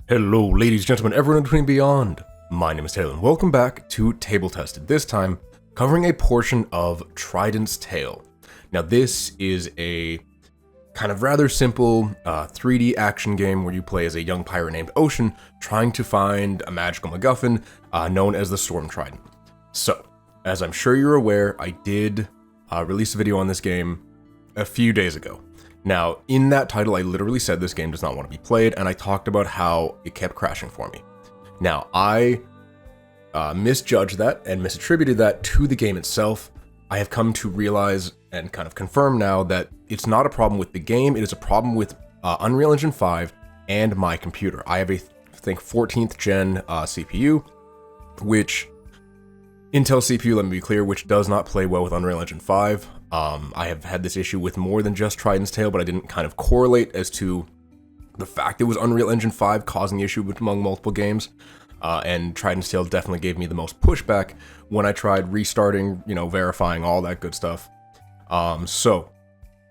Hello, ladies, gentlemen, everyone in between and beyond. My name is Taylor, and welcome back to Table Tested, this time covering a portion of Trident's Tale. Now, this is a kind of rather simple 3D action game where you play as a young pirate named Ocean trying to find a magical MacGuffin known as the Storm Trident. So, as I'm sure you're aware, I did release a video on this game a few days ago. Now, in that title, I literally said this game does not want to be played, and I talked about how it kept crashing for me. Now, I misjudged that and misattributed that to the game itself. I have come to realize and kind of confirm now that it's not a problem with the game, it is a problem with Unreal Engine 5 and my computer. I have a, I think, 14th gen CPU, which Intel CPU, let me be clear, which does not play well with Unreal Engine 5. I have had this issue with more than just Trident's Tale, but I didn't kind of correlate as to the fact it was Unreal Engine 5 causing the issue among multiple games. And Trident's Tale definitely gave me the most pushback when I tried restarting, verifying all that good stuff. So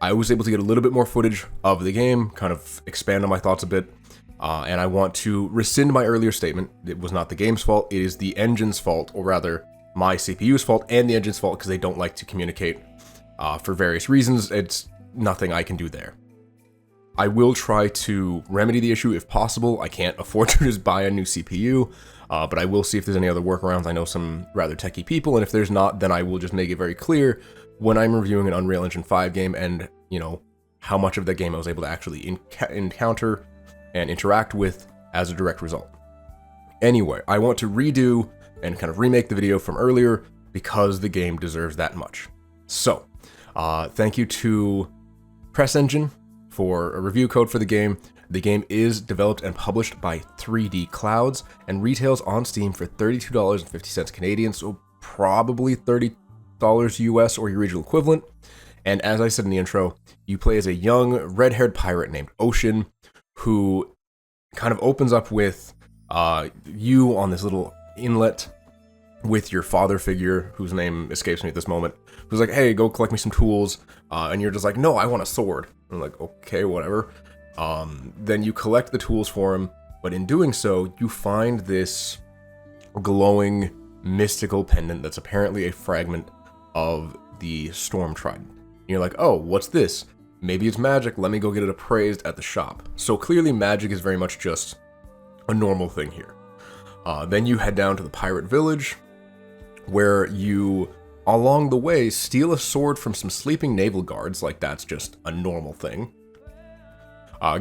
I was able to get a little bit more footage of the game, kind of expand on my thoughts a bit. And I want to rescind my earlier statement. It was not the game's fault, it is the engine's fault, or rather my CPU's fault and the engine's fault because they don't like to communicate for various reasons. It's nothing I can do there. I will try to remedy the issue if possible. I can't afford to just buy a new CPU, but I will see if there's any other workarounds. I know some rather techie people, and if there's not, then I will just make it very clear when I'm reviewing an Unreal Engine 5 game and, how much of that game I was able to actually encounter and interact with as a direct result. Anyway, I want to redo and kind of remake the video from earlier because the game deserves that much. So, thank you to Press Engine for a review code for the game. The game is developed and published by 3D Clouds and retails on Steam for $32.50 Canadian, so probably $30 US or your regional equivalent. And as I said in the intro, you play as a young red-haired pirate named Ocean who kind of opens up with you on this little inlet with your father figure, whose name escapes me at this moment, who's like, hey, go collect me some tools, and you're just like, no, I want a sword. I'm like, okay, whatever. Then you collect the tools for him, but in doing so, you find this glowing mystical pendant that's apparently a fragment of the Storm Trident. And you're like, oh, what's this? Maybe it's magic, let me go get it appraised at the shop. So clearly magic is very much just a normal thing here. Then you head down to the pirate village, where you, along the way, steal a sword from some sleeping naval guards, like that's just a normal thing.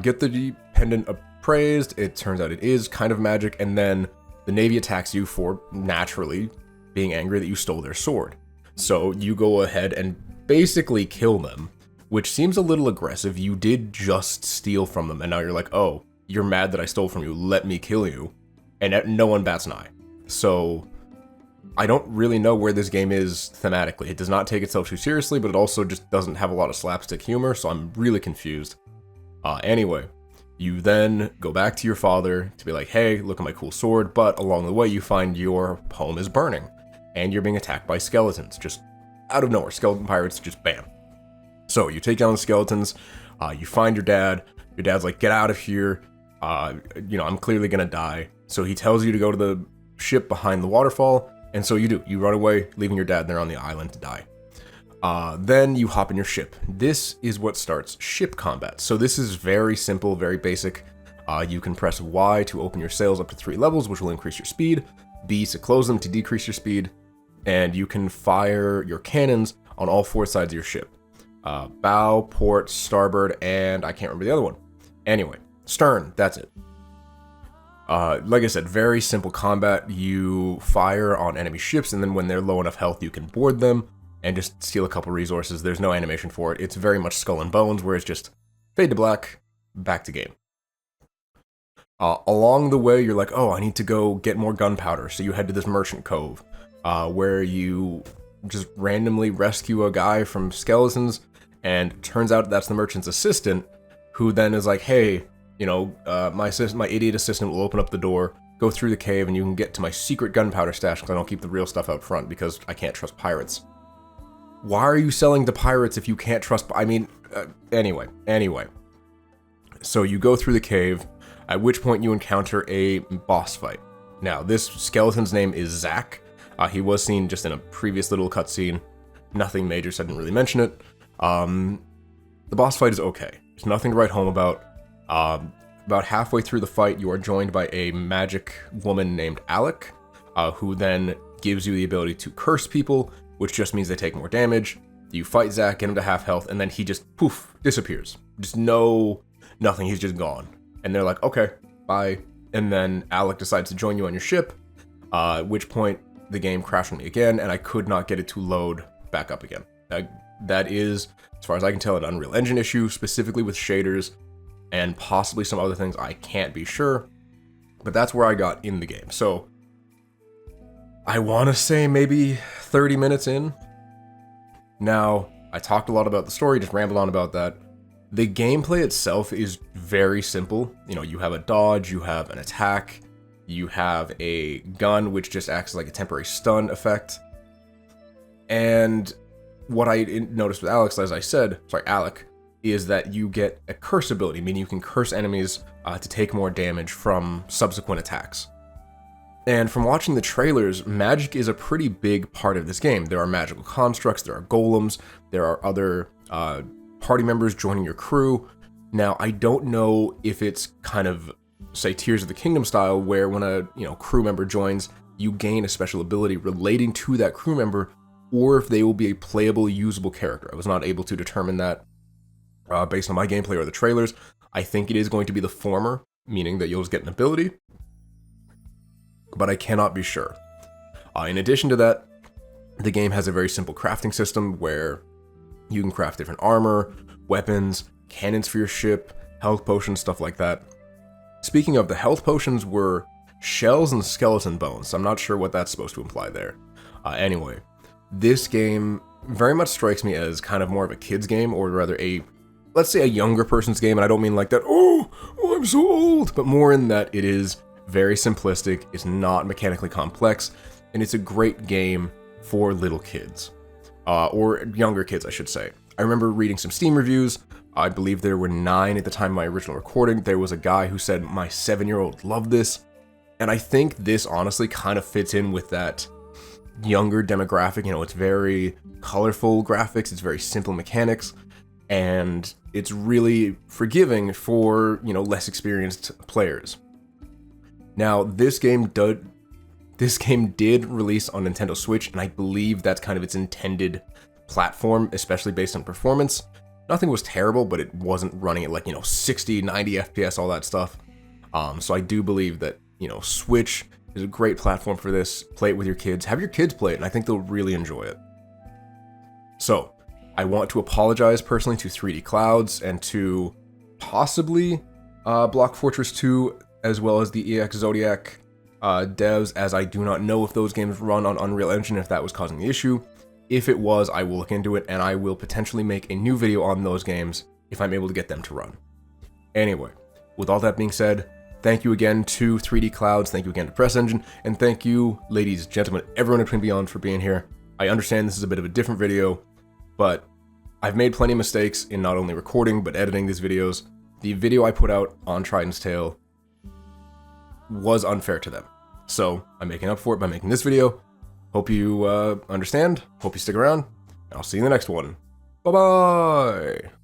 Get the pendant appraised, it turns out it is kind of magic, and then the Navy attacks you for, naturally, being angry that you stole their sword. So you go ahead and basically kill them, which seems a little aggressive. You did just steal from them, and now you're like, oh, you're mad that I stole from you, let me kill you. And no one bats an eye. So I don't really know where this game is thematically. It does not take itself too seriously, but it also just doesn't have a lot of slapstick humor, so I'm really confused. Anyway, you then go back to your father to be like, hey, look at my cool sword, but along the way you find your home is burning, and you're being attacked by skeletons, just out of nowhere. Skeleton pirates, just bam. So you take down the skeletons, you find your dad's like, get out of here, I'm clearly gonna die. So he tells you to go to the ship behind the waterfall, and so you do. You run away, leaving your dad there on the island to die. Then you hop in your ship. This is what starts ship combat. So this is very simple, very basic. You can press Y to open your sails up to 3 levels, which will increase your speed, B to close them to decrease your speed, and you can fire your cannons on all 4 sides of your ship. Bow, port, starboard, and I can't remember the other one. Anyway, stern, that's it. Like I said, very simple combat. You fire on enemy ships, and then when they're low enough health, you can board them and just steal a couple resources. There's no animation for it. It's very much Skull and Bones, where it's just fade to black, back to game. Along the way, you're like, oh, I need to go get more gunpowder. So you head to this merchant cove, where you just randomly rescue a guy from skeletons, and turns out that's the merchant's assistant, who then is like, hey, my idiot assistant will open up the door, go through the cave, and you can get to my secret gunpowder stash because I don't keep the real stuff out front because I can't trust pirates. Why are you selling to pirates if you can't trust... anyway. So you go through the cave, at which point you encounter a boss fight. Now, this skeleton's name is Zack. He was seen just in a previous little cutscene. Nothing major, so I didn't really mention it. The boss fight is okay. There's nothing to write home about. About halfway through the fight, you are joined by a magic woman named Alec, who then gives you the ability to curse people, which just means they take more damage. You fight Zack, get him to half health, and then he just, poof, disappears. Just nothing, he's just gone. And they're like, okay, bye. And then Alec decides to join you on your ship, at which point the game crashed on me again, and I could not get it to load back up again. That is, as far as I can tell, an Unreal Engine issue, specifically with shaders, and possibly some other things, I can't be sure. But that's where I got in the game. So, I want to say maybe 30 minutes in. Now, I talked a lot about the story, just rambled on about that. The gameplay itself is very simple. You know, you have a dodge, you have an attack, you have a gun, which just acts like a temporary stun effect. And what I noticed with Alec, is that you get a curse ability, meaning you can curse enemies to take more damage from subsequent attacks. And from watching the trailers, magic is a pretty big part of this game. There are magical constructs, there are golems, there are other party members joining your crew. Now, I don't know if it's kind of, say, Tears of the Kingdom style, where when a crew member joins, you gain a special ability relating to that crew member, or if they will be a playable, usable character. I was not able to determine that based on my gameplay or the trailers. I think it is going to be the former, meaning that you'll just get an ability, but I cannot be sure. In addition to that, the game has a very simple crafting system where you can craft different armor, weapons, cannons for your ship, health potions, stuff like that. Speaking of, the health potions were shells and skeleton bones. I'm not sure what that's supposed to imply there. Anyway, this game very much strikes me as kind of more of a kid's game, or rather let's say a younger person's game, and I don't mean like that, oh, I'm so old, but more in that it is very simplistic, it's not mechanically complex, and it's a great game for little kids. Or younger kids, I should say. I remember reading some Steam reviews. I believe there were 9 at the time of my original recording. There was a guy who said, my 7-year-old loved this. And I think this honestly kind of fits in with that younger demographic. It's very colorful graphics, it's very simple mechanics, and it's really forgiving for, less experienced players. Now, this game did release on Nintendo Switch, and I believe that's kind of its intended platform, especially based on performance. Nothing was terrible, but it wasn't running at 60, 90 FPS, all that stuff. So I do believe that, Switch is a great platform for this. Play it with your kids. Have your kids play it, and I think they'll really enjoy it. So, I want to apologize personally to 3D Clouds and to possibly Block Fortress 2, as well as the EX Zodiac devs, as I do not know if those games run on Unreal Engine, if that was causing the issue. If it was, I will look into it, and I will potentially make a new video on those games if I'm able to get them to run. Anyway, with all that being said, thank you again to 3D Clouds, thank you again to Press Engine, and thank you, ladies, gentlemen, everyone in Twin Beyond for being here. I understand this is a bit of a different video, but I've made plenty of mistakes in not only recording, but editing these videos. The video I put out on Trident's Tale was unfair to them. So I'm making up for it by making this video. Hope you understand, hope you stick around, and I'll see you in the next one. Bye-bye!